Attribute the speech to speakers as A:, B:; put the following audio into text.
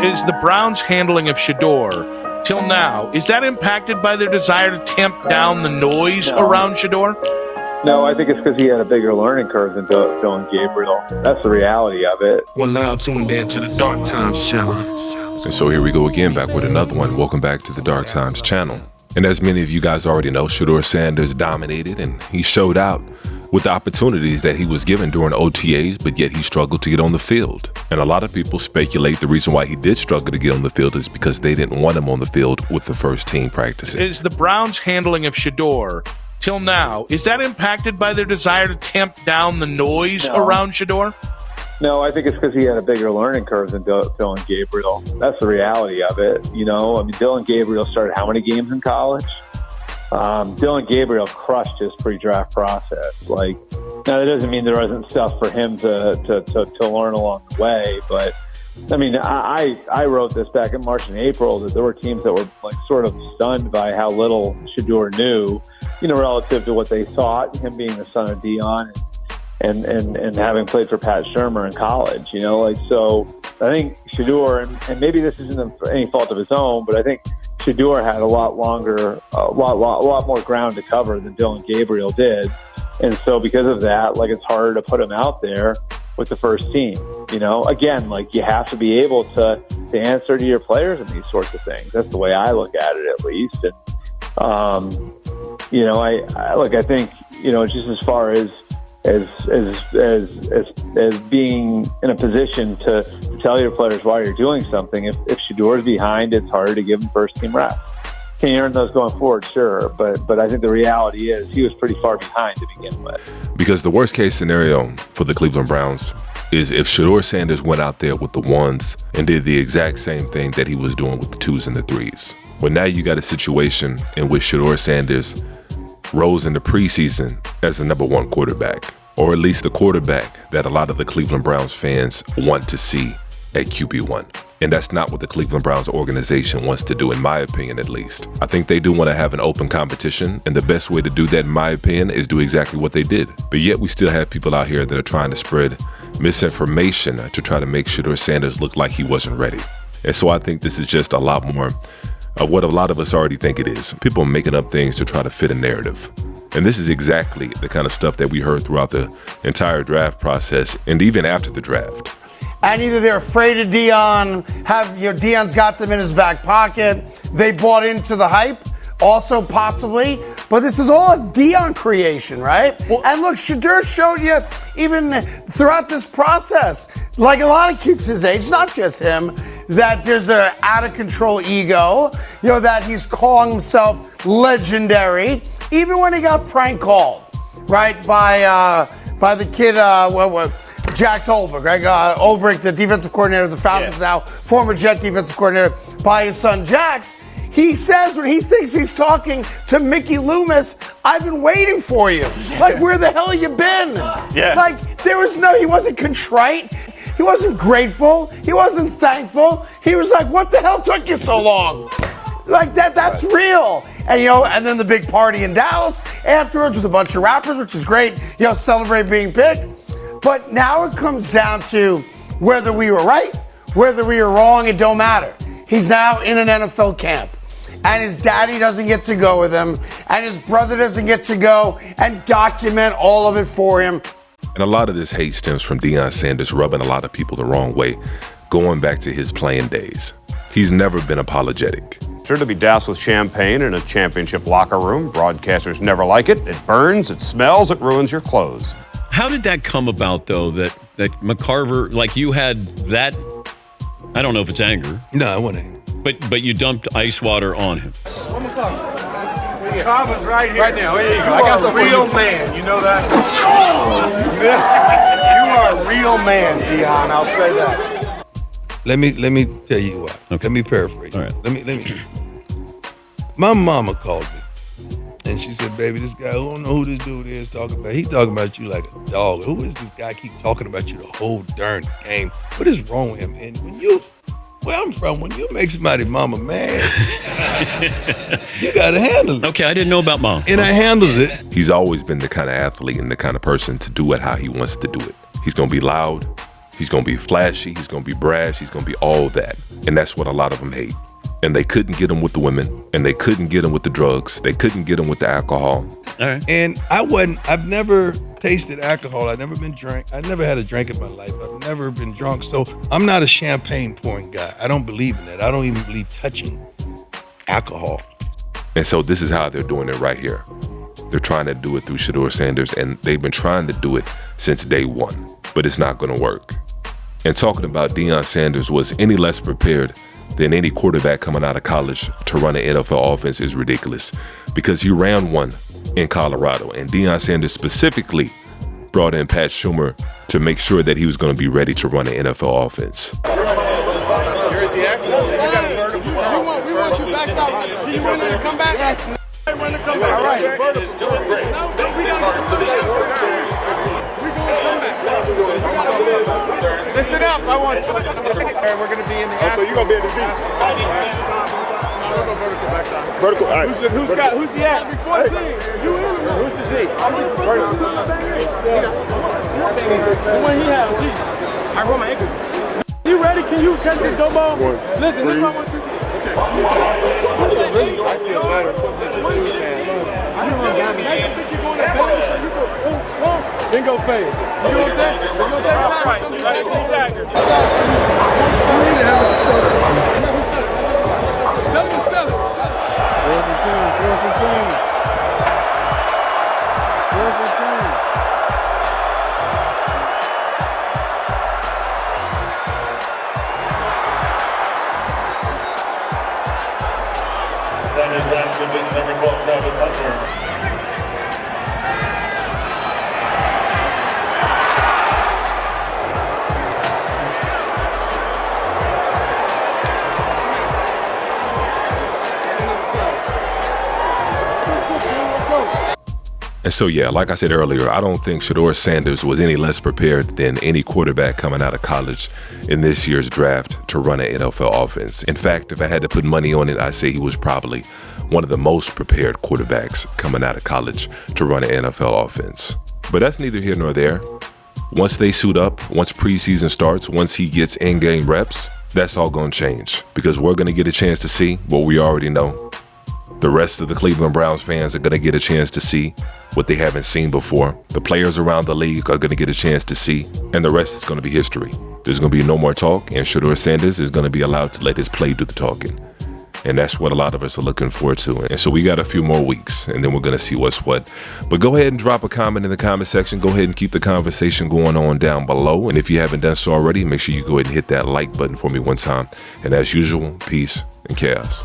A: Is the Browns' handling of Shedeur till now, is that impacted by their desire to tamp down the noise around Shedeur?
B: No, I think it's because he had a bigger learning curve than Deion Gabriel. That's the reality of it.
C: We're now tuned in to the Dark Times channel.
D: And so here we go again, back with another one. Welcome back to the Dark Times channel. And as many of you guys already know, Shedeur Sanders dominated, and he showed out with the opportunities that he was given during OTAs, but yet he struggled to get on the field. And a lot of people speculate the reason why he did struggle to get on the field is because they didn't want him on the field with the first team practicing.
A: Is the Browns' handling of Shedeur till now, is that impacted by their desire to tamp down the noise around Shedeur?
B: No, I think it's because he had a bigger learning curve than Deion Gabriel. That's the reality of it. You know, I mean, Deion Gabriel started how many games in college? Deion Gabriel crushed his pre-draft process. Like, now that doesn't mean there wasn't stuff for him to learn along the way, but I mean, I wrote this back in March and April that there were teams that were like sort of stunned by how little Shedeur knew, you know, relative to what they thought, him being the son of Deion and having played for Pat Shurmur in college, you know, like, so I think Shedeur, and maybe this isn't any fault of his own, but I think Shedeur had a lot more ground to cover than Deion Gabriel did. And so because of that, like, it's harder to put him out there with the first team. You know, again, like, you have to be able to answer to your players in these sorts of things. That's the way I look at it, at least. And, you know, I think, you know, just as far as being in a position to tell your players why you're doing something. If Shedeur's behind, it's harder to give him first team reps. Can you earn those going forward? Sure, but I think the reality is he was pretty far behind to begin with.
D: Because the worst case scenario for the Cleveland Browns is if Shedeur Sanders went out there with the ones and did the exact same thing that he was doing with the twos and the threes. But now you got a situation in which Shedeur Sanders rose in the preseason as the number one quarterback, or at least the quarterback that a lot of the Cleveland Browns fans want to see at QB1. And that's not what the Cleveland Browns organization wants to do, in my opinion, at least. I think they do want to have an open competition, and the best way to do that, in my opinion, is do exactly what they did. But yet we still have people out here that are trying to spread misinformation to try to make Shedeur Sanders look like he wasn't ready. And so I think this is just a lot more of what a lot of us already think it is. People making up things to try to fit a narrative. And this is exactly the kind of stuff that we heard throughout the entire draft process and even after the draft.
E: And either they're afraid of Deion, Deion's got them in his back pocket. They bought into the hype, also possibly. But this is all a Deion creation, right? Well, and look, Shedeur showed you even throughout this process, like a lot of kids his age, not just him, that there's an out-of-control ego, you know, that he's calling himself legendary. Even when he got prank called, right, by the kid, Jax Holbrook, right? Olbrich, the defensive coordinator of the Falcons now, former Jet defensive coordinator, by his son Jax. He says when he thinks he's talking to Mickey Loomis, I've been waiting for you. Like, where the hell have you been?
F: Yeah.
E: Like, he wasn't contrite. He wasn't grateful. He wasn't thankful. He was like, what the hell took you so long? Like, that's real. And, you know, and then the big party in Dallas afterwards with a bunch of rappers, which is great, you know, celebrate being picked. But now it comes down to whether we were right, whether we were wrong, it don't matter. He's now in an NFL camp. And his daddy doesn't get to go with him. And his brother doesn't get to go and document all of it for him.
D: And a lot of this hate stems from Deion Sanders rubbing a lot of people the wrong way, going back to his playing days. He's never been apologetic.
F: Sure to be doused with champagne in a championship locker room. Broadcasters never like it. It burns, it smells, it ruins your clothes.
G: How did that come about, though, that McCarver, like, you had that, I don't know if it's anger.
C: No, it wasn't anger.
G: But you dumped ice water on him.
H: Carver's right here. Right now, here you go. I got a real man, you know that? Yes. You are a real man, Deion, I'll say that.
C: Let me tell you what. Okay. Let me paraphrase.
G: All right.
C: Let me. My mama called me, and she said, "Baby, this guy, I don't know who this dude is talking about. He talking about you like a dog. Who is this guy keep talking about you the whole darn game? What is wrong with him?" And where I'm from, when you make somebody mama mad, you got to handle it.
G: Okay, I didn't know about mom.
C: And I handled it.
D: He's always been the kind of athlete and the kind of person to do it how he wants to do it. He's going to be loud. He's going to be flashy. He's going to be brash. He's going to be all that. And that's what a lot of them hate. And they couldn't get him with the women. And they couldn't get him with the drugs. They couldn't get him with the alcohol.
G: All right.
C: And I've never tasted alcohol. I've never been drunk. I never had a drink in my life. I've never been drunk. So I'm not a champagne pouring guy. I don't believe in that. I don't even believe touching alcohol.
D: And so this is how they're doing it right here. They're trying to do it through Shedeur Sanders, and they've been trying to do it since day one, but it's not going to work. And talking about Deion Sanders was any less prepared than any quarterback coming out of college to run an NFL offense is ridiculous, because he ran one in Colorado, and Deion Sanders specifically brought in Pat Schumer to make sure that he was going to be ready to run an NFL offense.
H: We want you back out. Can you run and come back? Yes. Run and come back. All right. No, we got to come back. We're going to come back. Listen up. I want you. We're going to be in the so you're going to be in the seat. We'll go vertical backside. Vertical. All right. Who's the at? 14. You in? Who's the Z? I'm vertical. The one he has. I roll my ankle. You ready? Can you catch this go ball? Listen, this is what I want you to do. I feel better. I don't want to think you're going to finish, so you go, then go fast. You know what I'm saying? It's going to take time. Right. Exactly. You need to have a story. Tell him to sell it. 4%.
I: That is last good week, number 12, Travis Hunter.
D: And so, yeah, like I said earlier, I don't think Shedeur Sanders was any less prepared than any quarterback coming out of college in this year's draft to run an NFL offense. In fact, if I had to put money on it, I'd say he was probably one of the most prepared quarterbacks coming out of college to run an NFL offense. But that's neither here nor there. Once they suit up, once preseason starts, once he gets in-game reps, that's all going to change, because we're going to get a chance to see what we already know. The rest of the Cleveland Browns fans are going to get a chance to see what they haven't seen before. The players around the league are going to get a chance to see, and the rest is going to be history. There's going to be no more talk, and Shedeur Sanders is going to be allowed to let his play do the talking. And that's what a lot of us are looking forward to. And so we got a few more weeks, and then we're going to see what's what. But go ahead and drop a comment in the comment section. Go ahead and keep the conversation going on down below. And if you haven't done so already, make sure you go ahead and hit that like button for me one time. And as usual, peace and chaos.